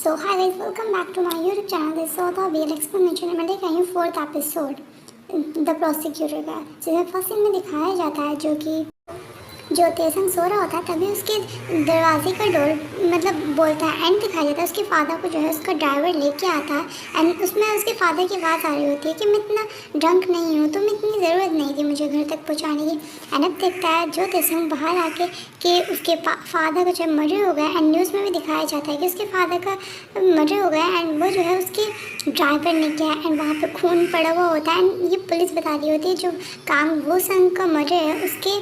So hi guys, welcome back to my YouTube channel. This is Soda BL explanation में देख रही हूँ 4th episode the prosecutor का, जिसमें फर्स्ट सीन में दिखाया जाता है जो तेसंग सो रहा होता है तभी उसके दरवाजे का डोर मतलब बोलता है एंड दिखाया जाता है उसके फादर को जो है उसका ड्राइवर लेके आता है एंड उसमें उसके फादर की आवाज़ आ रही होती है कि मैं इतना ड्रंक नहीं हूँ, तुम्हें इतनी ज़रूरत नहीं थी मुझे घर तक पहुँचाने की। एंड अब देखता है जो तेसंग बाहर आके कि उसके फादर का जो मर्डर हो गया एंड न्यूज़ में भी दिखाया जाता है कि उसके फादर का मर्डर हो गया एंड वो जो है उसके ड्राइवर ने किया एंड वहाँ पर खून पड़ा हुआ होता है एंड ये पुलिस बता रही होती है जो काम वो संग का मर्डर है उसके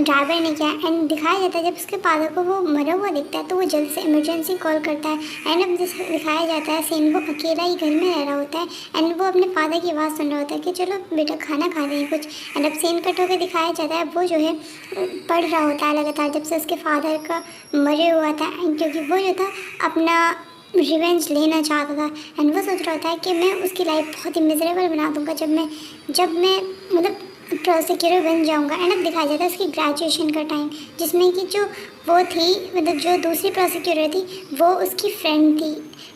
ड्राइवर ने किया एंड दिखाया जाता है जब उसके फादर को वो मरा हुआ दिखता है तो वो जल्द से इमरजेंसी कॉल करता है एंड अब दिखाया जाता है सीन वो अकेला ही घर में रह रहा होता है एंड वो अपने फादर की आवाज़ सुन रहा होता है कि चलो बेटा खाना खा रही कुछ। एंड अब सीन कट होकर दिखाया जाता है वो जो है पढ़ रहा होता है लगातार जब से उसके फादर का मरे हुआ था क्योंकि वो जो था अपना रिवेंज लेना चाहता था एंड वो सोच रहा होता है कि मैं उसकी लाइफ बहुत ही मिजरेबल बना दूंगा जब मैं मतलब प्रोसिक्यूटर बन जाऊंगा। एंड अब दिखाया जाता है उसकी ग्रेजुएशन का टाइम जिसमें कि जो वो थी मतलब जो दूसरी प्रोसिक्यूटर थी वो उसकी फ्रेंड थी।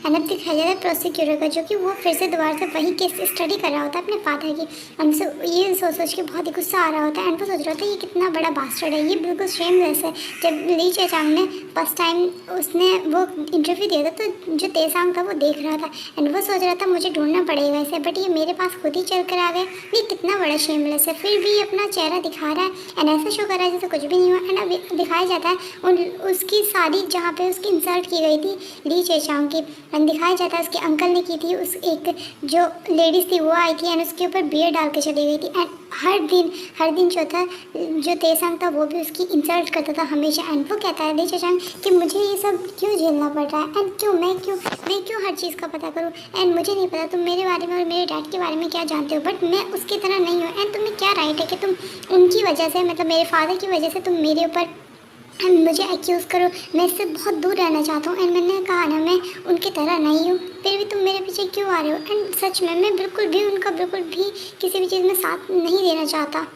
एंड अब दिखाया जाता है प्रोसिक्यूटर का जो कि वो फिर से दोबारा से वही केस स्टडी कर रहा होता है अपने फादर की एंड से ये सोच के बहुत ही गुस्सा आ रहा होता है एंड वो सोच रहा होता है ये कितना बड़ा बास्टर्ड है, ये बिल्कुल शेमलेस है। जब ली चेचांग ने फर्स्ट टाइम उसने वो इंटरव्यू दिया था तो जो तेसांग था वो देख रहा था एंड वो सोच रहा था मुझे ढूंढना पड़ेगा इसे, बट ये मेरे पास खुद ही चल कर आ गया, ये कितना बड़ा शेमलेस है, फिर भी अपना चेहरा दिखा रहा है एंड ऐसा शो कर रहा है जैसे कुछ भी नहीं हुआ। एंड अब दिखाया जाता है उसकी शादी जहाँ पे उसकी इंसल्ट की गई थी ली चेचांग की एंड दिखाया जाता है उसके अंकल ने की थी, उस एक जो लेडीज़ थी वो आई थी एंड उसके ऊपर बियर डाल के चली गई थी एंड हर दिन जो था जो तेसांग था वो भी उसकी इंसल्ट करता था हमेशा। एंड वो कहता है ली चेचांग कि मुझे ये सब क्यों झेलना पड़ रहा है एंड मैं क्यों हर चीज़ का पता करूँ एंड मुझे नहीं पता तुम मेरे बारे में और मेरे डैड के बारे में क्या जानते हो, बट मैं उसकी तरह नहीं हूँ एंड तुम्हें क्या राइट है कि तुम उनकी वजह से मतलब मेरे फादर की वजह से तुम मेरे ऊपर मुझे एक्यूज़ करो। मैं इससे बहुत दूर रहना चाहता हूँ एंड मैंने कहा ना मैं उनकी तरह नहीं हूँ, फिर भी तुम मेरे पीछे क्यों आ रहे हो। एंड सच में मैं बिल्कुल भी उनका बिल्कुल भी किसी भी चीज़ में साथ नहीं देना चाहता,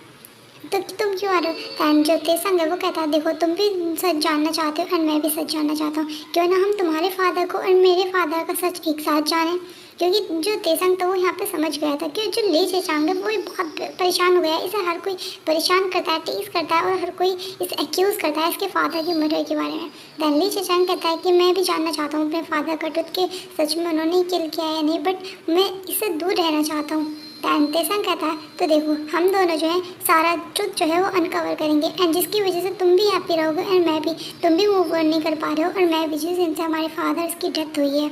तो तुम क्यों आ रहे हो। एंड जो तेसंग है वो कहता है देखो तुम भी सच जानना चाहते हो एंड मैं भी सच जानना चाहता हूँ, क्यों ना हम तुम्हारे फादर को और मेरे फादर का सच एक साथ जानें। क्योंकि जो तेसंग था वो यहाँ पे समझ गया था कि जो ली चेचांग है वो बहुत परेशान हो गया है, इसे हर कोई परेशान करता है, टीज करता है और हर कोई इसे एक्यूज़ करता है इसके फादर के मर्डर के बारे में। दैन ली चेचांग कहता है कि मैं भी जानना चाहता हूँ अपने फादर का ट्रुथ के सच में उन्होंने किल किया या नहीं, बट मैं इससे दूर रहना चाहता हूँ। दैन तेसंग कहता है तो देखो हम दोनों जो है सारा ट्रुथ जो है वो अनकवर करेंगे एंड जिसकी वजह से तुम भी हैप्पी रहोगे एंड मैं भी, तुम भी मूव ऑन नहीं कर पा रहे हो और मैं भी जिस इनसे हमारे फादर्स की डेथ हुई है।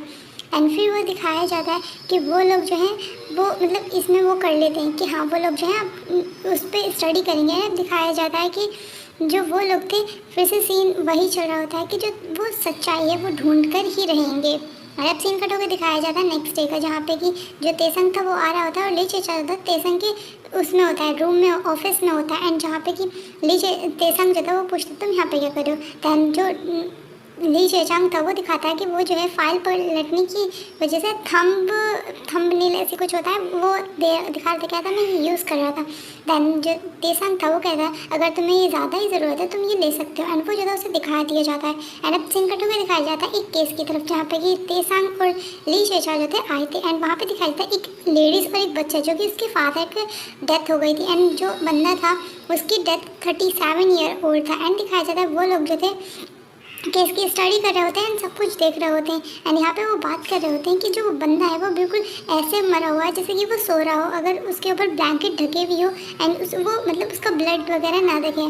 एंड फिर वो दिखाया जाता है कि वो लोग जो हैं वो मतलब इसमें वो कर लेते हैं कि हाँ वो लोग जो हैं उस पर स्टडी करेंगे। दिखाया जाता है कि जो वो लोग थे फिर से सीन वही चल रहा होता है कि जो वो सच्चाई है वो ढूंढ कर ही रहेंगे। और अब सीन कट होकर दिखाया जाता है नेक्स्ट डे का जहाँ पे कि जो तेसंग था वो आ रहा होता है और ली चेचांग था तेसंग के उसमें होता है रूम में ऑफिस में होता है एंड जहाँ पे कि तेसंग जो था वो पूछता तुम यहाँ पे क्या कर रहे हो। दैन जो ली चेचांग था वो दिखाता है कि वो जो है फाइल पर लटने की वजह से थंबनेल ऐसे कुछ होता है वो दिखाता क्या था मैं ये यूज़ कर रहा था। दैन जो तेसंग था वो कहता है अगर तुम्हें ये ज़्यादा ही ज़रूरत है तुम ये ले सकते हो एंड वो जो था उसे दिखा दिया जाता है। एंड अब सीन कट में दिखाया जाता है एक केस की तरफ जहाँ पे कि तेसंग और ली चेचांग जो थे आए थे एंड वहाँ पे दिखाया जाता है एक लेडीज़ और एक बच्चा जो कि उसके फादर की डेथ हो गई थी एंड जो बंदा था उसकी डेथ 37 ईयर ओल्ड था। एंड दिखाया जाता है वो लोग जो थे केस की स्टडी कर रहे होते हैं एंड सब कुछ देख रहे होते हैं एंड यहाँ पे वो बात कर रहे होते हैं कि जो वो बंदा है वो बिल्कुल ऐसे मरा हुआ है जैसे कि वो सो रहा हो, अगर उसके ऊपर ब्लैंकेट ढके हुई हो एंड वो मतलब उसका ब्लड वगैरह ना दिखे।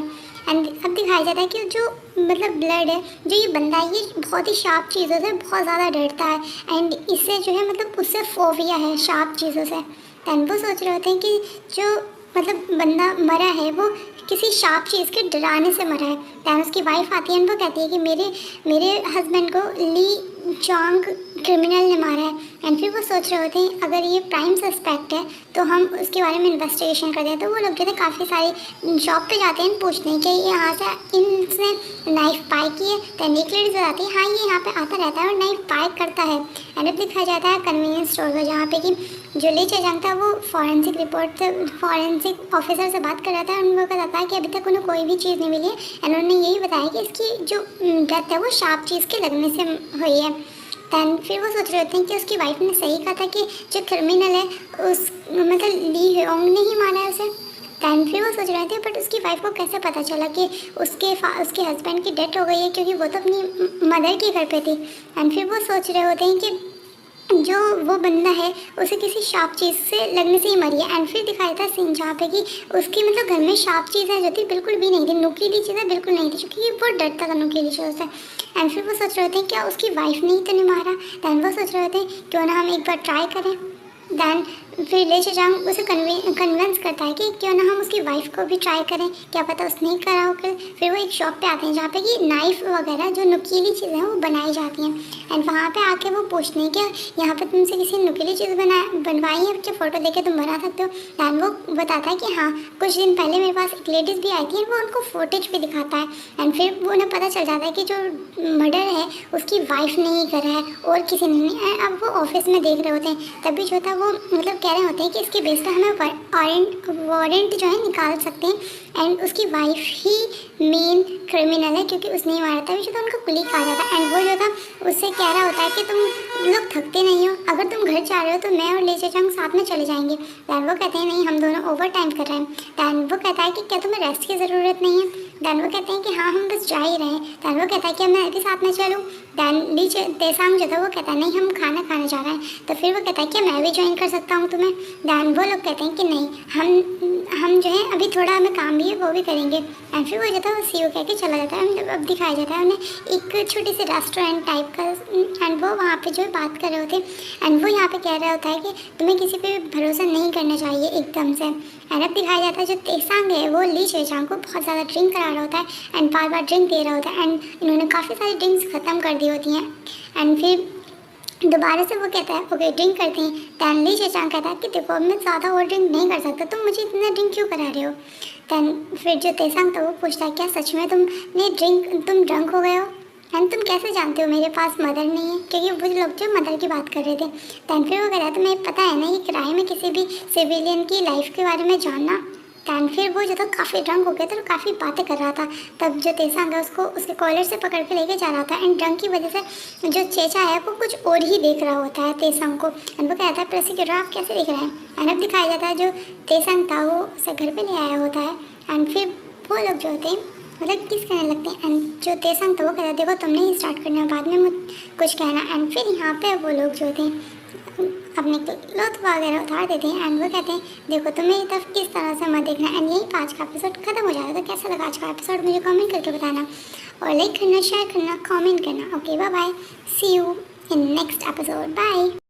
एंड अब दिखाया जाता है कि जो मतलब ब्लड है जो ये बंदा है ये बहुत ही शार्प चीज़ों से बहुत ज़्यादा डरता है एंड इससे जो है मतलब उससे फोबिया है शार्प चीज़ों से। एंड वो सोच रहे होते हैं कि जो मतलब बंदा मरा है वो किसी शार्प चीज़ के डराने से मरा है। दैन उसकी वाइफ आती है और वो कहती है कि मेरे हस्बैंड को ली चोंग क्रिमिनल ने मारा है। एंड फिर वो सोच रहे होते हैं अगर ये प्राइम सस्पेक्ट है तो हम उसके बारे में इन्वेस्टिगेशन करते हैं। तो वो लोग जो है काफ़ी सारी शॉप पे जाते हैं पूछते हैं कि यहाँ से इनसे नाइफ बाय की है। दैन एक लेडीज आती है हाँ ये यहाँ पे आता रहता है और नाइफ बाय करता है। एंड अब दिखाया जाता है कन्वीनियंस स्टोर का जहाँ पे कि जो ली चेचांग था वो फॉरेंसिक ऑफिसर से बात कर रहा था और उनको बताता है कि अभी तक उन्हें कोई भी चीज़ नहीं मिली है एंड उन्होंने यही बताया कि इसकी जो डेथ है वो शार्प चीज़ के लगने से हुई है। दैन फिर वो सोच रहे होते हैं कि उसकी वाइफ ने सही कहा था कि जो क्रिमिनल है उस मतलब ली होंग ने ही मारा है उसे। दैन फिर वो सोच रहे थे बट उसकी वाइफ को कैसे पता चला कि उसके हस्बैंड की डेथ हो गई है, क्योंकि वो तो अपनी मदर के घर पे थी। एंड फिर वो सोच रहे होते हैं कि जो वो बंदा है उसे किसी शार्प चीज़ से लगने से ही मरी है। एंड फिर दिखाया था सीन जहाँ पे कि उसकी मतलब घर में शार्प चीज़ है जो थी बिल्कुल भी नहीं थी, नुकीली चीज़ें बिल्कुल नहीं थी, क्योंकि वो डरता था नुकीली चीज़ों से। एंड फिर वो सोच रहे होते हैं क्या उसकी वाइफ ने ही तो नहीं मारा। दैन वो सोच रहे होते हैं क्यों ना हम एक बार ट्राई करें। दैन फिर ले चेचांग उसे कन्विंस करता है कि क्यों ना हम उसकी वाइफ को भी ट्राई करें, क्या पता उसने ही करा हो। फिर वो एक शॉप पे आते हैं जहाँ पे कि नाइफ वगैरह जो नुकीली चीज़ें हैं वो बनाई जाती हैं। एंड वहाँ पे आके वो पूछते हैं कि यहाँ पे तुमसे किसी नुकीली चीज़ बनवाई है, जो फ़ोटो देके तुम बना सकते हो। दैन वो बताता है कि हाँ, कुछ दिन पहले मेरे पास एक लेडीज़ भी आई थी, वो उनको फुटेज भी दिखाता है। एंड फिर वो उन्हें पता चल जाता है कि जो मर्डर है उसकी वाइफ ने ही करा है और किसी ने नहीं। अब वो ऑफिस में देख रहे होते हैं, तभी जो था वो मतलब कह रहे होते हैं कि इसके बेस पर हमें वारंट जो है निकाल सकते हैं। एंड उसकी वाइफ ही मेन क्रिमिनल है, क्योंकि उसने ही मारा था। जो था उनका कुलीग कहा जाता है। एंड वो जो था उससे कह रहा होता है कि तुम लोग थकते नहीं हो, अगर तुम घर जा रहे हो तो मैं और ले चेचांग साथ में चले जाएंगे। दैन वो कहते हैं नहीं, हम दोनों ओवर टाइम कर रहे हैं। दैन वो कहता है कि क्या तुम्हें रेस्ट की ज़रूरत नहीं है। दैन वो कहते हैं कि हाँ, हम बस जा ही रहे हैं। दैन वो कहता है कि मैं भी साथ में चलूँ। दैन ली तेसांग जो था वो कहता है नहीं, हम खाना खाने जा रहे हैं। तो फिर वो कहता है कि मैं भी ज्वाइन कर सकता हूँ तुम्हें। दैन वो लोग कहते हैं कि नहीं, हम जो है अभी थोड़ा हमें काम भी है, वो भी करेंगे। एंड फिर वो जो था वो सी कह के चला जाता है। मतलब अब दिखाया जाता है उन्हें एक छोटी सी रेस्टोरेंट टाइप का। एंड वो वहाँ पे जो है बात कर रहे होते हैं। एंड वो यहाँ पे कह रहा होता है कि तुम्हें किसी पे भरोसा नहीं करना चाहिए एकदम से। एंड अब दिखाया जाता है जो तेसांग है वो ली चेचांग को बहुत ज़्यादा ड्रिंक करा रहा होता है एंड बार बार ड्रिंक दे रहा होता है। एंड इन्होंने काफ़ी सारी ड्रिंक्स ख़त्म कर दी होती हैं। एंड फिर दोबारा से वो कहता है ओके ड्रिंक करते हैं। दैन ली चेचांग कहता है कि देखो अब मैं ज़्यादा और ड्रिंक नहीं कर सकता, तुम मुझे इतना ड्रिंक क्यों करा रहे हो। दैन फिर जो तेसांग था वो पूछता है क्या सच में तुम ड्रंक हो गए हो। एंड तुम कैसे जानते हो मेरे पास मदर नहीं है, क्योंकि वो लोग जो मदर की बात कर रहे थे। दैन फिर वो कह रहा है तुम्हें पता है ना ये क्राइम है किसी भी सिविलियन की लाइफ के बारे में जानना। दैन फिर वो जो था काफ़ी ड्रंक हो गया था और काफ़ी बातें कर रहा था। तब जो तेसांग है उसको उसके कॉलर से पकड़ के लेके जा रहा था। एंड ड्रंक की वजह से जो चेचा है वो कुछ और ही देख रहा होता है तेसांग को। एंड वो कहता है प्रोसिक्यूटर आप कैसे देख रहे हैं। एंड अब दिखाया जाता है जो तेसांग था वो उसे घर पे ले आया होता है। एंड फिर वो लोग जो होते हैं मतलब किस कहने लगते हैं। एंड जो तेसांग था वो कहता है देखो तुमने ही स्टार्ट करना, बाद में मुझ कुछ कहना। एंड फिर यहाँ पे वो लोग जो होते हैं अपने क्लॉथ वगैरह उतार देते हैं। एंड वो कहते हैं देखो तुम्हें तब किस तरह से मत देखना। एंड यही आज का एपिसोड खत्म हो जाएगा। तो कैसा लगा आज का एपिसोड मुझे कमेंट करके बताना, और लाइक करना, शेयर करना, कमेंट करना। Okay bye bye, see you in next episode, bye.